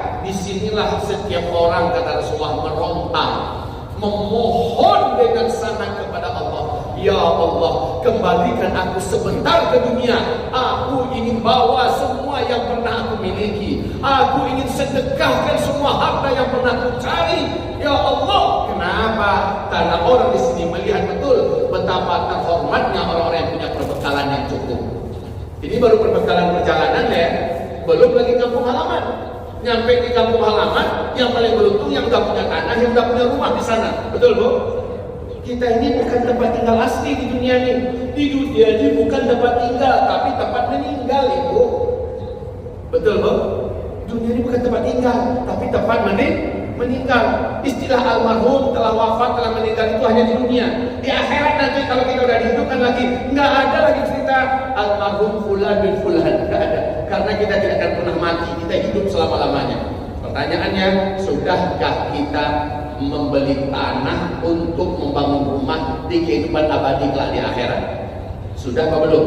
Disinilah setiap orang, kata Rasulullah, merontang, memohon dengan sangat kepada Allah. Ya Allah, kembalikan aku sebentar ke dunia. Aku ingin bawa semua yang pernah aku miliki. Aku ingin sedekahkan semua harta yang pernah aku cari. Ya Allah, kenapa? Karena orang di sini melihat betul betapa terhormatnya orang-orang yang punya perbekalan yang cukup. Ini baru perbekalan perjalanan ya, belum lagi kampung halaman. Nyampe di kampung halaman, yang paling beruntung yang gak punya tanah, yang gak punya rumah di sana. Betul Bu? Kita ini bukan tempat tinggal asli di dunia ini. Di dunia ini bukan tempat tinggal, tapi tempat meninggal Ibu. Betul Bu? Dunia ini bukan tempat tinggal, tapi tempat meninggal. Istilah almarhum, telah wafat, telah meninggal itu hanya di dunia. Di akhirat nanti kalau kita udah dihidupkan lagi, nggak ada lagi cerita almarhum fulan bin fulan, nggak ada. Karena kita tidak akan pernah mati, kita hidup selama-lamanya. Pertanyaannya, sudahkah kita membeli tanah untuk membangun rumah di kehidupan abadi kelak di akhirat? Sudah apa belum?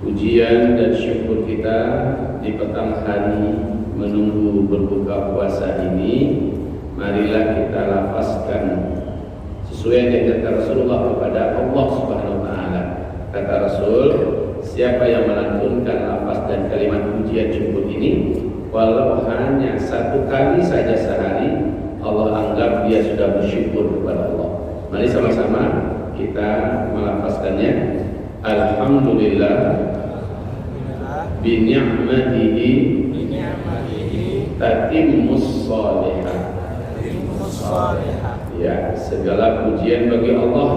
Pujian dan syukur kita di petang hari menunggu berbuka puasa ini, marilah kita lafazkan sesuai dengan kata Rasulullah kepada Allah Subhanahu wa taala. Kata Rasul, siapa yang melantunkan lafaz dan kalimat pujian syukur ini walau hanya satu kali saja sehari, Allah anggap dia sudah bersyukur kepada Allah. Mari sama-sama kita melafazkannya. Alhamdulillah bi ni'matihi tatimmus shalihah. Ya, segala pujian bagi Allah,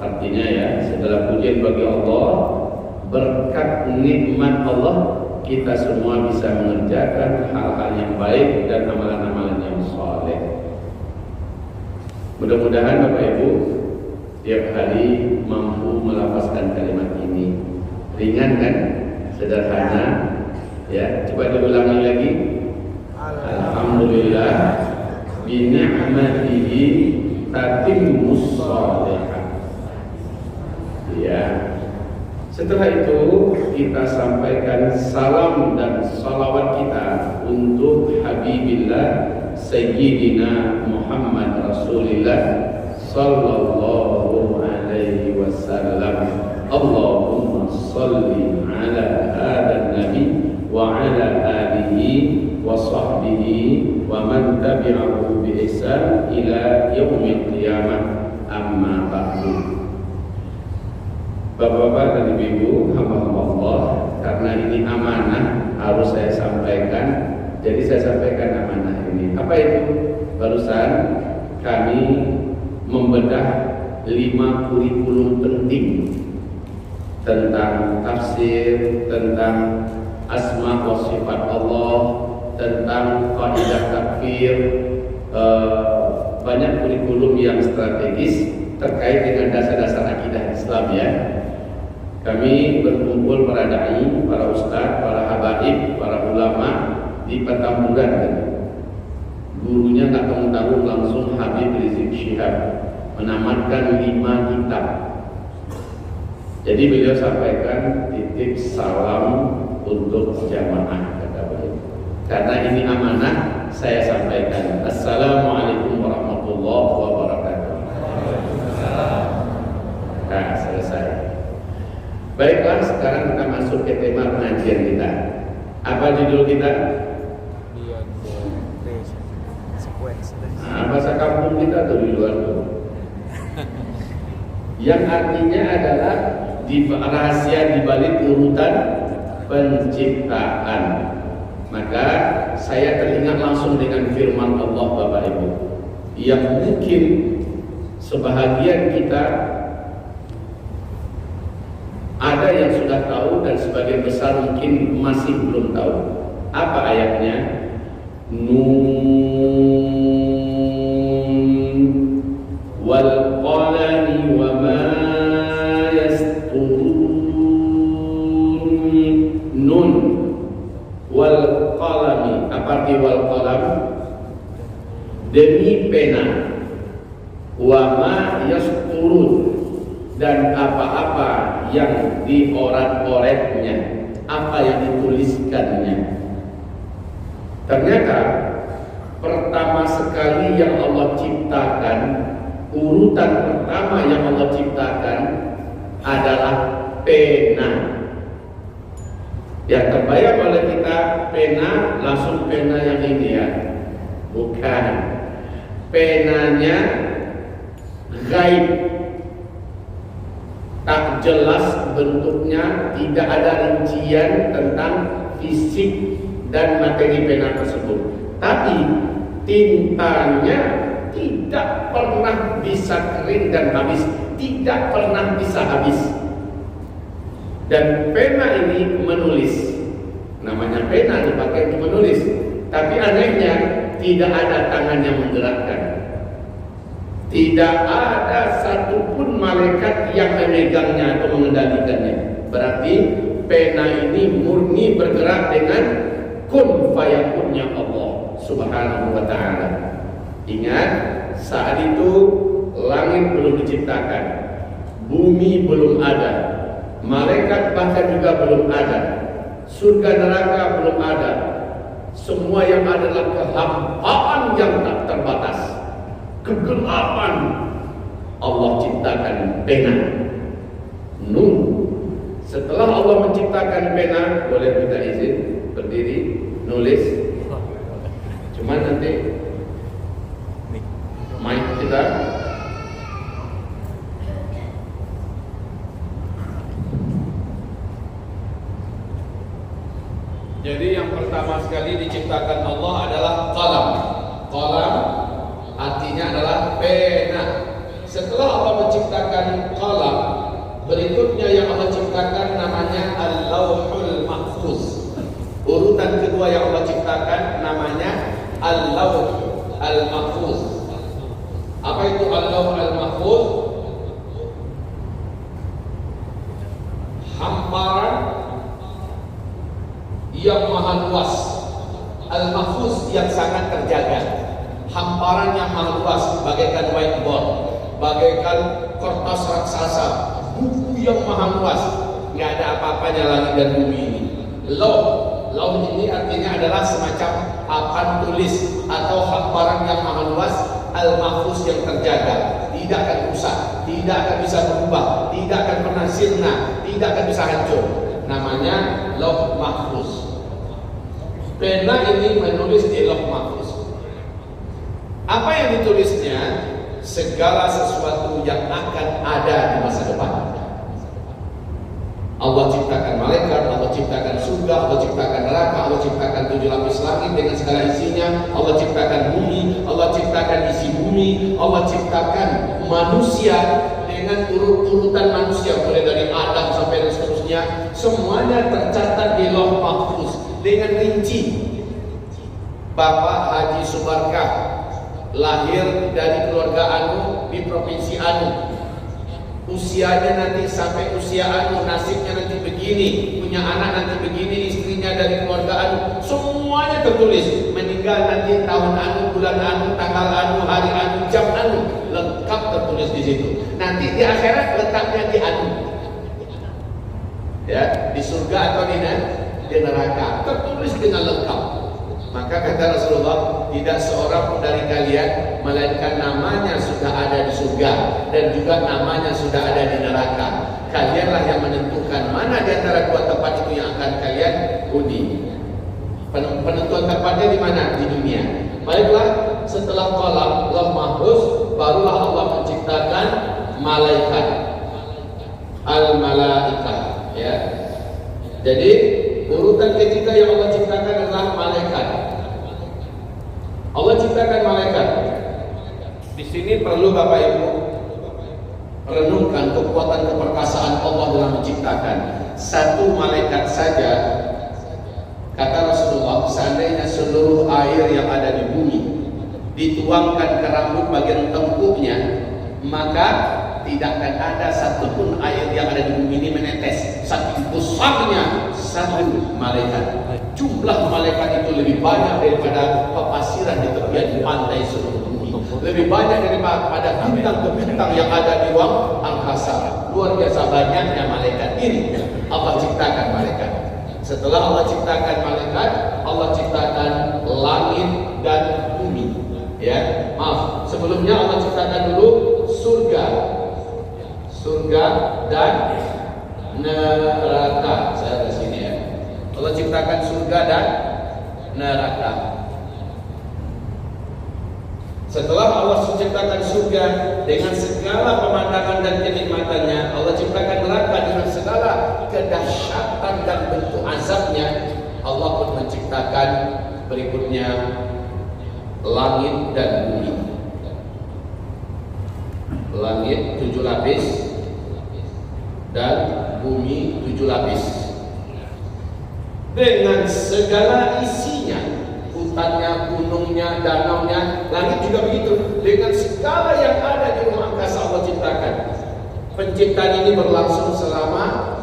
artinya ya, segala pujian bagi Allah, berkat nikmat Allah kita semua bisa mengerjakan hal-hal yang baik dan amalan-amalan yang saleh. Mudah-mudahan Bapak Ibu tiap hari mampu melafazkan kalimat ini. Ringan kan? Sederhana. Ya, coba diulangi lagi. Alhamdulillah bi ni'matihi tatimmus shalihah. Ya. Setelah itu kita sampaikan salam dan salawat kita untuk Habibillah Sayyidina Muhammad Rasulillah sallallahu alaihi wasallam. Allahumma salli ala hadha nabi wa ala alihi wa sahbihi wa man tabi'ahu bi ihsan ila yaumil qiyamah. Amma ba'du. Bapak-bapak dan ibu-ibu hamba-hamba Allah, karena ini amanah harus saya sampaikan, jadi saya sampaikan amanah ini. Apa itu? Barusan kami membedah 5 kurikulum penting tentang tafsir, tentang asma wa sifat Allah, tentang kaidah takfir, banyak kurikulum yang strategis terkait dengan dasar-dasar akidah Islam ya. Kami berkumpul para dai, para ustadz, para habaib, para ulama di Petamburan gurunya tak tahu langsung Habib Rizik Syihab menamatkan 5 kitab. Jadi beliau sampaikan titip salam untuk jamaah, kata beliau. Karena ini amanah, saya sampaikan. Assalamualaikum warahmatullahi wabarakatuh. Nah, selesai. Baiklah, sekarang kita masuk ke tema pengajian kita. Apa judul kita? Nah, bahasa kampung kita tuh di luar tuh. Yang artinya adalah rahasia dibalik urutan penciptaan. Maka saya teringat langsung dengan firman Allah, Bapak Ibu, yang mungkin sebahagian kita ada yang sudah tahu dan sebagian besar mungkin masih belum tahu. Apa ayatnya? Nun wal qalami wa ma yasturun. Nun wal qalami. Apa arti wal qalam? Demi pena. Wa ma yasturun, dan apa-apa yang diorat-oretnya, apa yang dituliskannya. Ternyata pertama sekali yang Allah ciptakan, urutan pertama yang Allah ciptakan adalah pena. Yang terbayang oleh kita pena, langsung pena yang ini ya. Bukan. Penanya gaib, tak jelas bentuknya, tidak ada rincian tentang fisik dan materi pena tersebut. Tapi tintanya tidak pernah bisa kering dan habis, tidak pernah bisa habis. Dan pena ini menulis, namanya pena dipakai untuk menulis. Tapi anehnya tidak ada tangan yang menggerakkan. Tidak ada satupun malaikat yang memegangnya atau mengendalikannya. Berarti pena ini murni bergerak dengan kun fayakunnya Allah Subhanahu wa ta'ala. Ingat, saat itu langit belum diciptakan, bumi belum ada, malaikat bahkan juga belum ada, surga neraka belum ada. Semua yang ada adalah kehampaan yang tak terbatas, kegelapan. Allah ciptakan pena. Nun. Setelah Allah menciptakan pena, boleh minta izin berdiri nulis. Cuman nanti mic kita jadi yang pertama sekali diciptakan Allah adalah qalam. Qalam artinya adalah pena. Setelah Allah menciptakan qalam, berikutnya yang Allah ciptakan namanya Al-Lauhul Mahfuz. Urutan kedua yang Allah ciptakan namanya Al-Lauh Al-Mahfuz. Apa itu Al-Lauh Al-Mahfuz? Hamparan yang maha luas. Al-Mahfuz yang sangat terjaga. Hamparan yang maha luas, bagaikan whiteboard, bagaikan kertas raksasa, buku yang maha luas. Nggak ada apa-apanya langit dan bumi ini. Lauh ini artinya adalah semacam papan tulis atau hamparan yang maha luas. Al-Mahfuz yang terjaga, tidak akan rusak, tidak akan bisa berubah, tidak akan pernah sirna, tidak akan bisa hancur. Namanya Lauh Mahfuz. Pena ini menulis di Lauh Mahfuz. Apa yang ditulisnya? Segala sesuatu yang akan ada di masa depan. Allah ciptakan malaikat, Allah ciptakan surga, Allah ciptakan neraka, Allah ciptakan 7 lapis langit dengan segala isinya, Allah ciptakan bumi, Allah ciptakan isi bumi, Allah ciptakan manusia dengan urutan manusia mulai dari Adam sampai dan seterusnya. Semuanya tercatat di Lauh Mahfuz dengan rinci. Bapak Haji Subarkah lahir dari keluarga Anu di provinsi Anu. usianya nanti sampai usia anu, nasibnya nanti begini, punya anak nanti begini, istrinya dari keluarga anu, semuanya tertulis. Meninggal nanti tahun anu, bulan anu, tanggal anu, hari anu, jam anu, lengkap tertulis di situ. Nanti di akhirat letaknya di anu, ya, di surga atau di neraka, tertulis dengan lengkap. Maka kata Rasulullah, tidak seorang pun dari kalian melainkan namanya sudah ada di surga dan juga namanya sudah ada di neraka. Kalianlah yang menentukan mana di antara dua tempat itu yang akan kalian huni. Penentuan tempatnya di mana? Di dunia. Baiklah, setelah qalam, Lauh Mahfuz, barulah Allah menciptakan malaikat, al-malaikah, ya. Jadi urutan ketiga yang Allah ciptakan adalah malaikat. Allah ciptakan malaikat. Di sini perlu Bapak Ibu renungkan kekuatan keperkasaan Allah dalam menciptakan. Satu malaikat saja, kata Rasulullah, seandainya seluruh air yang ada di bumi dituangkan ke rambut bagian tengkuknya, maka tidak akan ada satupun air yang ada di bumi ini menetes. Saking besarnya satu malaikat. Jumlah malaikat itu lebih banyak daripada papasiran di tepian pantai seluruh bumi. Lebih banyak daripada bintang-bintang yang ada di ruang angkasa. Luar biasa banyaknya malaikat ini. Allah ciptakan malaikat. Setelah Allah ciptakan malaikat, Allah ciptakan langit dan bumi. Ya, maaf. Sebelumnya Allah ciptakan dulu surga dan neraka. Saya ke sini ya. Allah ciptakan surga dan neraka. Setelah Allah ciptakan surga dengan segala pemandangan dan kenikmatannya, Allah ciptakan neraka dengan segala kedahsyatan dan bentuk azabnya. Allah pun menciptakan berikutnya langit dan bumi. Langit 7 lapis dan bumi 7 lapis dengan segala isinya, hutannya, gunungnya, danaunya. Langit juga begitu, dengan segala yang ada di ruang angkasa Allah ciptakan. Penciptaan ini berlangsung selama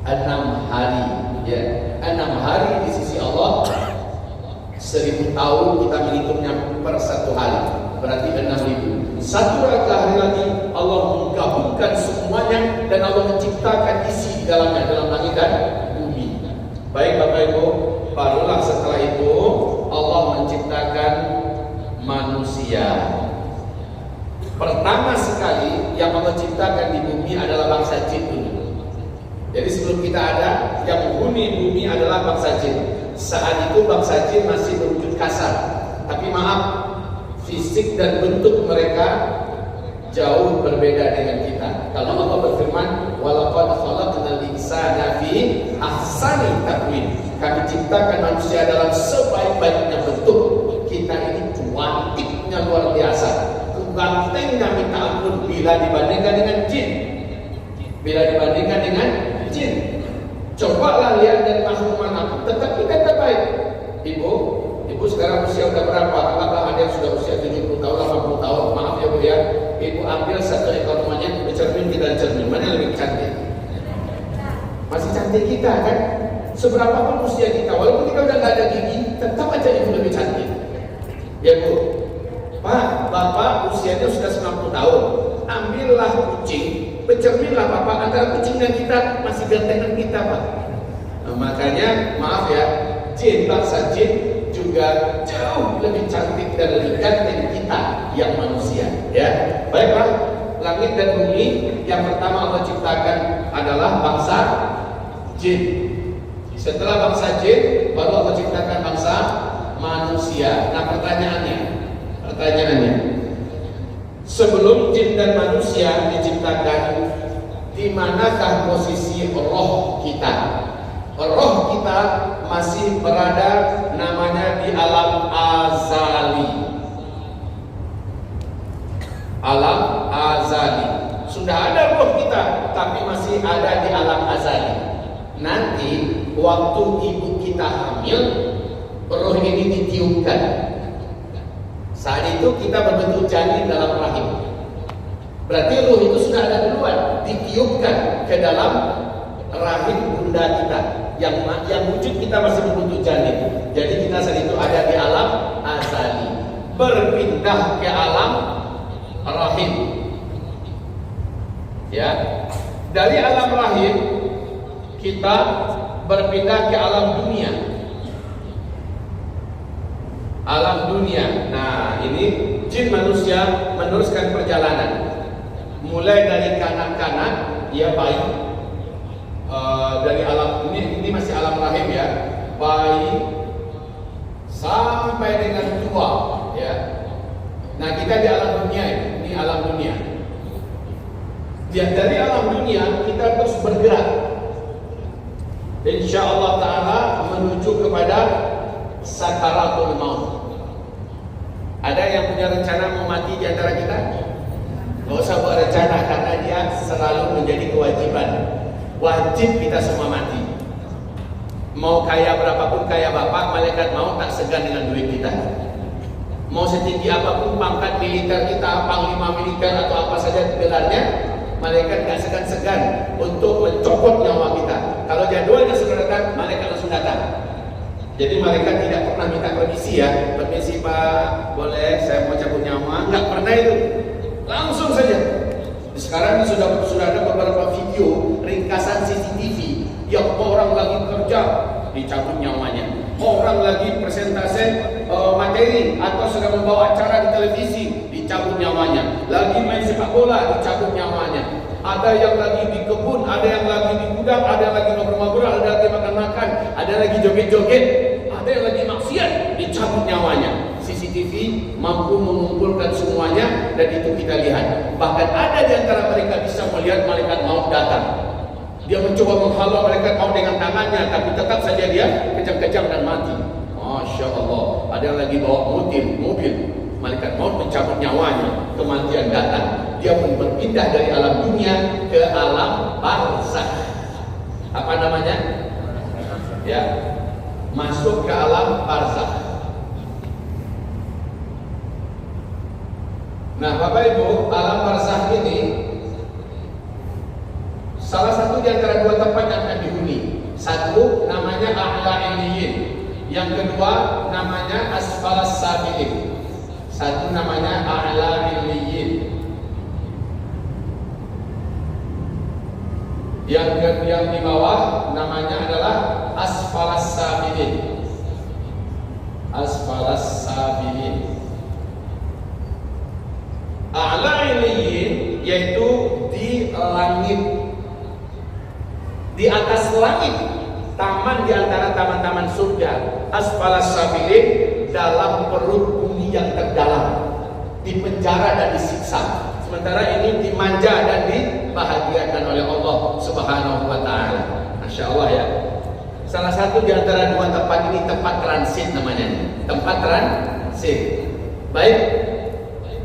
6 hari, ya. 6 hari di sisi Allah, 1000 tahun kita menghitungnya per 1 hari, berarti 6.000. Satu hari lagi Allah menggabungkan semuanya dan Allah menciptakan isi di dalamnya, dalam langit dan bumi. Baik Bapak Ibu, barulah setelah itu Allah menciptakan manusia. Pertama sekali yang Allah ciptakan di bumi adalah bangsa jin dulu. Jadi sebelum kita ada, yang menghuni bumi adalah bangsa jin. Saat itu bangsa jin masih berwujud kasar, tapi maaf, fisik dan bentuk mereka jauh berbeda dengan kita. Kalau Allah berfirman, "Walaqad khalaqnal insana fi ahsani taqwim." Kami ciptakan manusia dalam sebaik-baiknya bentuk. Kita ini cuantiknya luar biasa. Gantengnya minta ampun bila dibandingkan dengan jin. Bila dibandingkan dengan jin. Cobalah lihat dari makhluk manapun, tetap kita terbaik. Ibu sekarang usia udah berapa? Anggaplah ada yang sudah usia 70 tahun, 80 tahun. Maaf ya Bu ya. Ibu ambil satu ekor monyet, bercermin kita cermin. Mana yang lebih cantik? Masih cantik kita kan? Seberapa pun usia kita, walaupun kita udah gak ada gigi, tetap aja ibu lebih cantik. Ya Bu. Pak, Bapak usianya sudah 90 tahun. Ambillah kucing, bercerminlah Bapak antara kucing dan kita, masih gantengan kita Pak. Nah, makanya maaf ya, jin, bangsa jin juga jauh lebih cantik dan lebih ganteng kita yang manusia, ya. Baiklah, langit dan bumi yang pertama Allah ciptakan adalah bangsa jin. Setelah bangsa jin, baru Allah ciptakan bangsa manusia. Nah, pertanyaannya, sebelum jin dan manusia diciptakan, di manakah posisi roh kita? Roh kita masih berada namanya di alam azali. Alam azali. Sudah ada roh kita, tapi masih ada di alam azali. Nanti waktu ibu kita hamil, roh ini ditiupkan. Saat itu kita berbentuk janin dalam rahim. Berarti ruh itu sudah ada duluan, ditiupkan ke dalam rahim bunda kita. Yang wujud kita masih berbentuk janin. Jadi kita saat itu ada di alam azali, berpindah ke alam rahim. Ya, dari alam rahim kita berpindah ke alam dunia. Alam dunia. Nah, ini jin manusia meneruskan perjalanan. Mulai dari kanak-kanak, dia bayi, dari alam ini masih alam rahim ya, bayi sampai dengan tua, ya. Nah, kita di alam dunia ini alam dunia. Dari alam dunia kita terus bergerak, insya Allah Taala menuju kepada sakaratul maut. Ada yang punya rencana mau mati di antara kita? Gak usah buat rencana, karena dia selalu menjadi kewajiban. Wajib kita semua mati. Mau kaya berapapun kaya bapak, malaikat maut tak segan dengan duit kita. Mau setinggi apapun pangkat militer kita, panglima militer atau apa saja gelarnya, malaikat gak segan-segan untuk mencopot nyawa kita. Kalau jadwalnya sudah datang, malaikat langsung datang. Jadi malaikat tidak pernah minta permisi ya, permisi Pak, boleh saya mau cabut nyawa? Nggak pernah itu, langsung saja. Sekarang sudah ada beberapa video ringkasan CCTV yang orang lagi kerja dicabut nyawanya, orang lagi presentasi materi atau sedang membawa acara di televisi dicabut nyawanya, lagi main sepak bola dicabut nyawanya. Ada yang lagi di kebun, ada yang lagi di gudang, ada yang lagi ngobrol-ngobrol, ada yang lagi makan-makan, ada yang lagi joget-joget, ada yang lagi maksiat, dicabut nyawanya. CCTV mampu mengumpulkan semuanya dan itu kita lihat. Bahkan ada di antara mereka bisa melihat malaikat maut datang. Dia mencoba menghalau malaikat maut dengan tangannya, tapi tetap saja dia kejang-kejang dan mati. Masya Allah. Ada yang lagi bawa mobil, malaikat maut mencabut nyawanya, kematian datang. Dia pun berpindah dari alam dunia ke alam barzakh. Apa namanya? Ya, masuk ke alam barzakh. Nah, Bapak Ibu, alam barzakh ini salah satu di antara dua tempat yang akan dihuni. Satu namanya a'la illiyin, yang kedua namanya asfalas sabilin. Satu namanya a'la illiyin, yang di bawah namanya adalah asfalas sabilin. Asfalas sabilin. A'la illiyin yaitu di langit, di atas langit, taman di antara taman-taman surga. Asfalas sabilin dalam perut bumi yang terdalam, di penjara dan disiksa. Sementara ini dimanja dan dibahagiakan oleh Allah Subhanahu wa Ta'ala. Masya Allah ya. Salah satu di antara dua tempat ini tempat transit namanya. Tempat transit. Baik.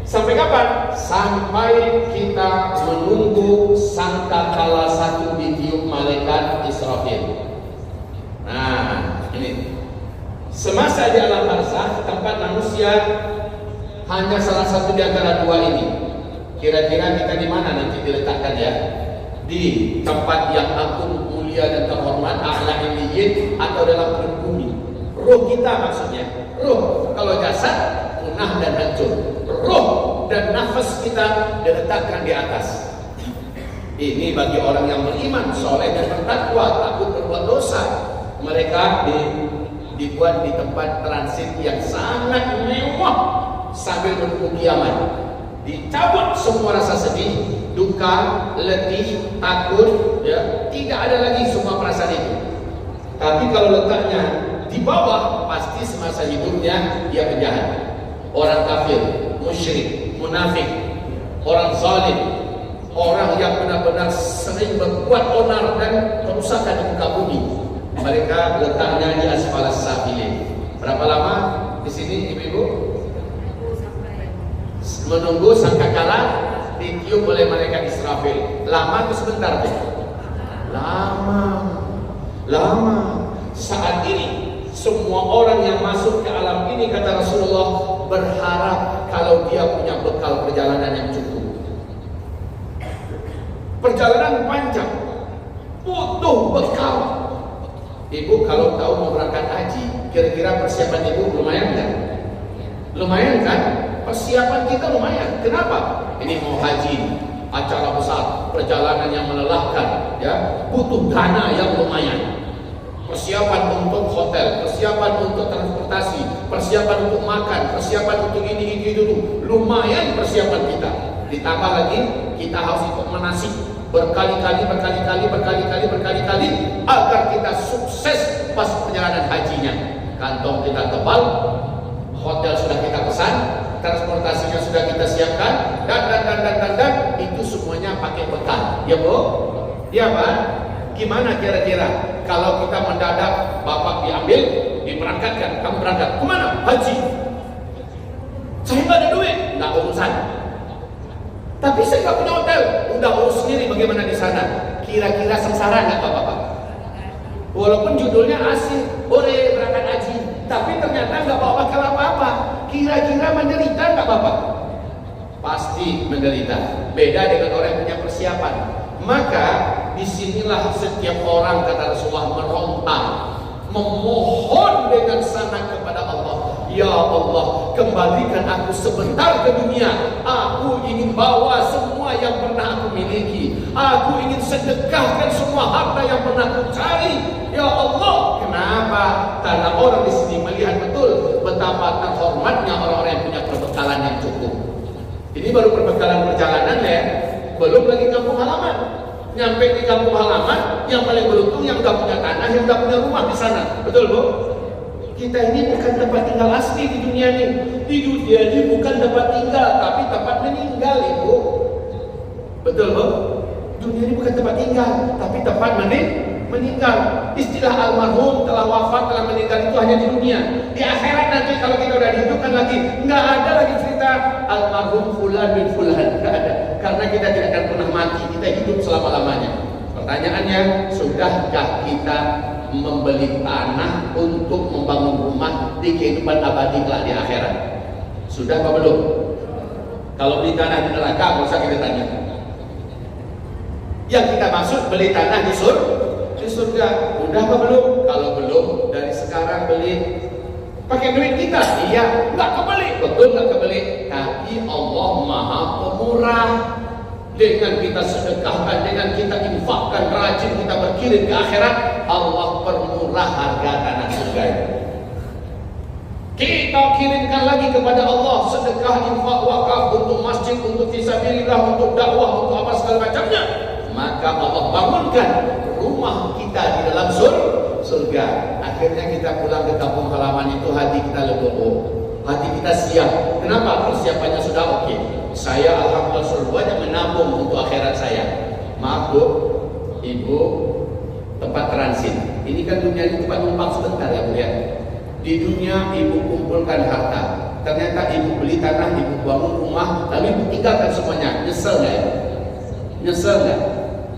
Sampai kapan? Sampai kita menunggu sangkakala satu ditiup malaikat Israfil. Nah, ini. Semasa di alam barzakh, tempat manusia hanya salah satu di antara dua ini. Kira-kira kita di mana nanti diletakkan ya? Di tempat yang agung, mulia dan terhormat, a'la illiyin, atau dalam perut bumi. Ruh kita maksudnya. Ruh, kalau jasad punah dan hancur. Ruh dan nafas kita diletakkan di atas. Ini bagi orang yang beriman, soleh dan bertakwa, takut berbuat dosa. Mereka dibuat di tempat transit yang sangat mewah sambil menunggu kiamat. Dicabut semua rasa sedih, duka, letih, takut, ya, tidak ada lagi semua perasaan itu. Tapi kalau letaknya di bawah, pasti semasa hidupnya dia penjahat, orang kafir, musyrik, munafik, orang zalim, orang yang benar-benar sering berbuat onar dan kerusakan di muka bumi. Mereka letaknya di asfalas sabilin. Berapa lama di sini, ibu-ibu? Menunggu sangkakala ditiup oleh malaikat Israfil. Lama atau sebentar deh? Lama. Saat ini semua orang yang masuk ke alam ini, kata Rasulullah, berharap kalau dia punya bekal perjalanan yang cukup. perjalanan panjang, butuh bekal. Ibu kalau tahu mau berangkat haji, kira-kira persiapan ibu lumayan kan? Lumayan kan? Persiapan kita lumayan. Kenapa? Ini mau haji, acara besar, perjalanan yang melelahkan, ya, butuh dana yang lumayan. Persiapan untuk hotel, persiapan untuk transportasi, persiapan untuk makan, persiapan untuk ini dulu. Lumayan persiapan kita. Ditambah lagi kita harus ikut manasik berkali-kali agar kita sukses pas perjalanan hajinya. Kantong kita tebal, hotel sudah kita pesan, transportasinya sudah kita siapkan, dan itu semuanya pakai bekal. Ya Bu? Ya Pak? Gimana kira-kira kalau kita mendadak, bapak diambil, diberangkatkan, kamu berangkat kemana? Haji. Saya nggak ada duit, nggak urusan. Tapi saya nggak punya hotel, udah urus sendiri bagaimana di sana. Kira-kira sengsara nggak bapak-bapak? Walaupun judulnya asik, boleh berangkat haji, tapi ternyata nggak bawa bekal apa-apa. Kira-kira menderita nggak bapak? Pasti menderita. Beda dengan orang yang punya persiapan. Maka disinilah setiap orang, kata Rasulullah, meronta, memohon dengan sangat kepada Allah. Ya Allah, kembalikan aku sebentar ke dunia. Aku ingin bawa semua yang pernah aku miliki. Aku ingin sedekahkan semua harta yang pernah aku cari. Ya Allah, kenapa? Karena orang di sini melihat betul betapa terhormatnya orang-orang yang punya perbekalan yang cukup. Ini baru perbekalan perjalanan ya, belum lagi kampung halaman. Nyampe di kampung halaman, yang paling beruntung yang udah punya tanah, yang udah punya rumah di sana. Betul Bu? Kita ini bukan tempat tinggal asli di dunia ini. Di dunia ini bukan tempat tinggal, tapi tempat meninggal, Ibu. Betul Bu? Dunia ini bukan tempat tinggal, tapi tempat meninggal. Istilah almarhum, telah wafat, telah meninggal itu hanya di dunia. Di akhirat nanti kalau kita udah dihidupkan lagi, nggak ada lagi cerita almarhum fulan bin fulan, nggak ada. Karena kita tidak akan pernah mati, kita hidup selama-lamanya. Pertanyaannya, sudahkah kita membeli tanah untuk membangun rumah di kehidupan abadi kelak di akhirat? Sudah apa belum? Kalau beli tanah di neraka, nggak usah kita tanya. Yang kita maksud beli tanah di surga, udah apa belum? Kalau belum, dari sekarang beli. Pakai duit kita? Iya, nggak kebeli. Betul nggak kebeli. Tapi Allah Maha Pemurah. Dengan kita sedekahkan, dengan kita infakkan, rajin kita berkirim ke akhirat, Allah permurah harga tanah surga itu. Kita kirimkan lagi kepada Allah sedekah, infak, wakaf untuk masjid, untuk fisabilillah, untuk dakwah, untuk apa segala macamnya. Maka Allah bangunkan rumah kita di dalam surga. Akhirnya kita pulang ke kampung halaman itu, hati kita legowo, hati kita siap. Kenapa? Persiapannya sudah oke. Saya alhamdulillah sudah banyak menabung untuk akhirat saya. Maaf Bu, Ibu, tempat transit. Ini kan dunia ini tempat numpang sebentar ya Bu ya. Di dunia Ibu kumpulkan harta, ternyata Ibu beli tanah, Ibu bangun rumah, lalu Ibu tinggalkan semuanya. Nyesel nggak ya? Nyesel nggak?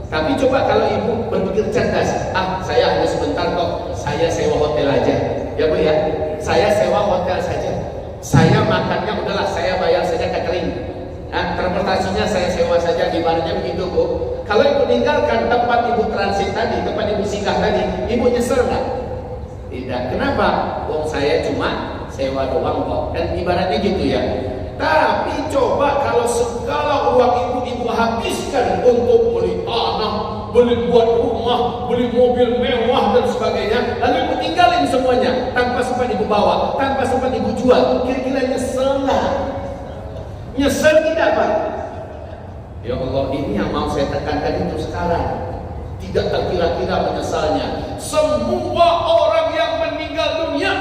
Tapi coba kalau Ibu berpikir cerdas, saya hanya sebentar kok, saya sewa hotel aja. Ya Bu ya, saya sewa hotel saja. Saya makannya udahlah, saya bayar saja catering. Transportasinya saya sewa saja, ibaratnya begitu Bu. Kalau Ibu tinggalkan tempat Ibu transit tadi, tempat Ibu singgah tadi, Ibu nyesel nggak? Tidak. Kenapa? Wong saya cuma sewa doang kok. Dan ibaratnya gitu ya. Tapi coba kalau segala uang Ibu habiskan untuk beli tanah, beli buat rumah, beli mobil mewah dan sebagainya, lalu Ibu tinggalin semuanya tanpa sempat Ibu bawa, tanpa sempat Ibu jual, kira-kira nyesel nggak? Nyesel tidak Pak? Ya Allah, ini yang mau saya tekankan itu sekarang. Tidak terkira-kira menyesalnya. Semua orang yang meninggal dunia,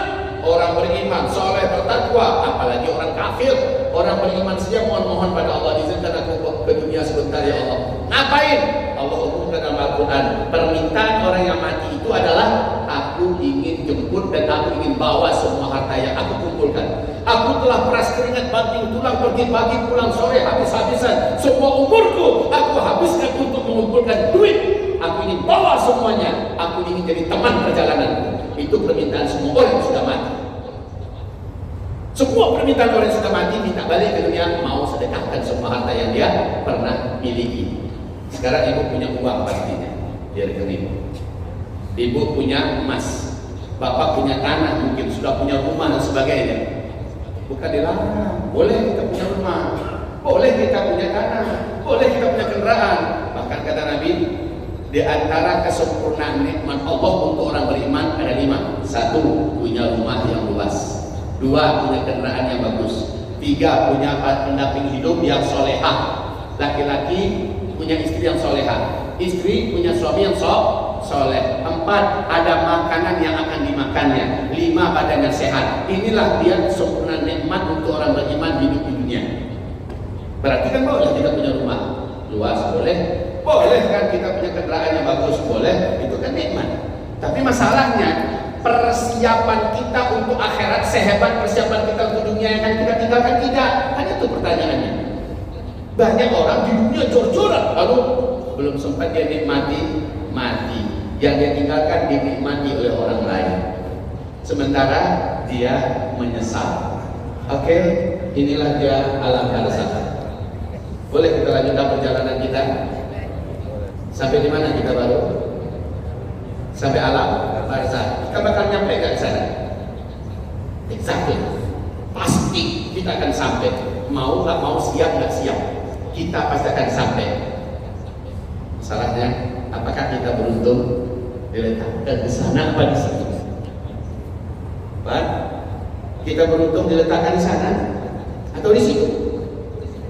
orang beriman, soleh, bertakwa, apalagi orang kafir, orang beriman saja mohon-mohon pada Allah, izinkan aku ke dunia sebentar ya Allah. Ngapain? Allah umumkan dalam Al-Quran, permintaan orang yang mati itu adalah, aku ingin jemput dan aku ingin bawa semua harta yang aku kumpulkan. Aku telah peras keringat, banting tulang, pergi pagi, pulang sore, habis-habisan. Semua umurku aku habiskan untuk mengumpulkan duit. Aku ingin bawa semuanya. Aku ingin jadi teman perjalanan. Itu permintaan semua orang yang sudah mati. Semua permintaan orang yang sudah mati minta balik ke dunia, mau sedekahkan semua harta yang dia pernah miliki. Sekarang ibu punya uang pastinya di rekening. Ibu punya emas, bapak punya tanah, mungkin sudah punya rumah dan sebagainya. Bukan dilarang, boleh kita punya rumah, boleh kita punya tanah, boleh kita punya kendaraan. Bahkan kata Nabi, di antara kesempurnaan nikmat Allah untuk orang beriman ada 5. 1, punya rumah yang luas. 2, punya kendaraan yang bagus. 3, punya pendamping hidup yang solehah. Laki-laki punya istri yang solehah, istri punya suami yang soleh. 4, ada makanan yang akan dimakannya. 5, badannya sehat. Inilah dia sempurna nikmat untuk orang beriman hidup di dunia. Berarti kan boleh kita punya rumah luas, boleh kan kita punya kendaraan yang bagus, boleh, itu kan nikmat. Tapi masalahnya persiapan kita untuk akhirat sehebat persiapan kita untuk dunia yang akan kita tinggalkan tidak. Kan itu pertanyaannya. Banyak orang di dunia jor-joran, lalu belum sempat dia nikmati, mati. Yang dia tinggalkan dinikmati oleh orang lain, sementara dia menyesal. Oke, inilah dia alam barzakh. Boleh kita lanjutkan perjalanan kita? Sampai di mana kita baru? Sampai alam barzakh. Kita bakal nyampe nggak ke sana? Exactly. Pasti kita akan sampai. Mau nggak mau, siap nggak siap, kita pasti akan sampai. Masalahnya, apakah kita beruntung diletakkan di sana apa di situ? Pak, kita beruntung diletakkan di sana atau di situ?